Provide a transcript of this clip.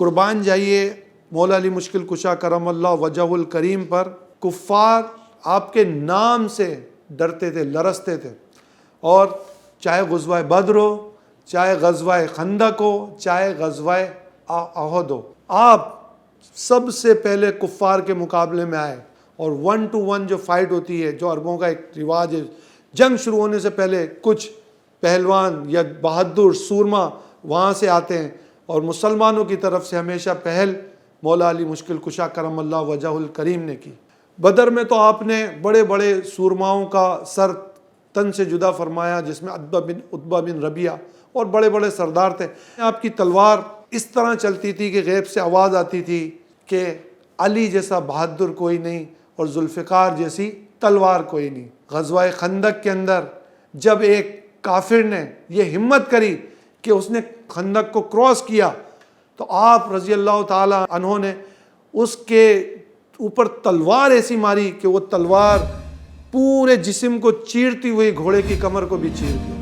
قربان جائیے مولا علی مشکل کشا کرم اللہ وجہ الکریم پر۔ کفار آپ کے نام سے ڈرتے تھے، لرزتے تھے، اور چاہے غزوہ بدر ہو، چاہے غزوہ خندق ہو، چاہے غزوہ احد ہو، آپ سب سے پہلے کفار کے مقابلے میں آئے، اور 1 to 1 جو فائٹ ہوتی ہے، جو عربوں کا ایک رواج ہے، جنگ شروع ہونے سے پہلے کچھ پہلوان یا بہادر سورما وہاں سے آتے ہیں، اور مسلمانوں کی طرف سے ہمیشہ پہل مولا علی مشکل کشا کرم اللہ وجہ الکریم نے کی۔ بدر میں تو آپ نے بڑے بڑے سورماؤں کا سر تن سے جدا فرمایا، جس میں عتبہ بن ربیعہ اور بڑے بڑے سردار تھے۔ آپ کی تلوار اس طرح چلتی تھی کہ غیب سے آواز آتی تھی کہ علی جیسا بہادر کوئی نہیں اور ذوالفقار جیسی تلوار کوئی نہیں۔ غزوہ خندق کے اندر جب ایک کافر نے یہ ہمت کری کہ اس نے خندق کو کراس کیا، تو آپ رضی اللہ تعالی عنہ نے اس کے اوپر تلوار ایسی ماری کہ وہ تلوار پورے جسم کو چیرتی ہوئی گھوڑے کی کمر کو بھی چیر دی۔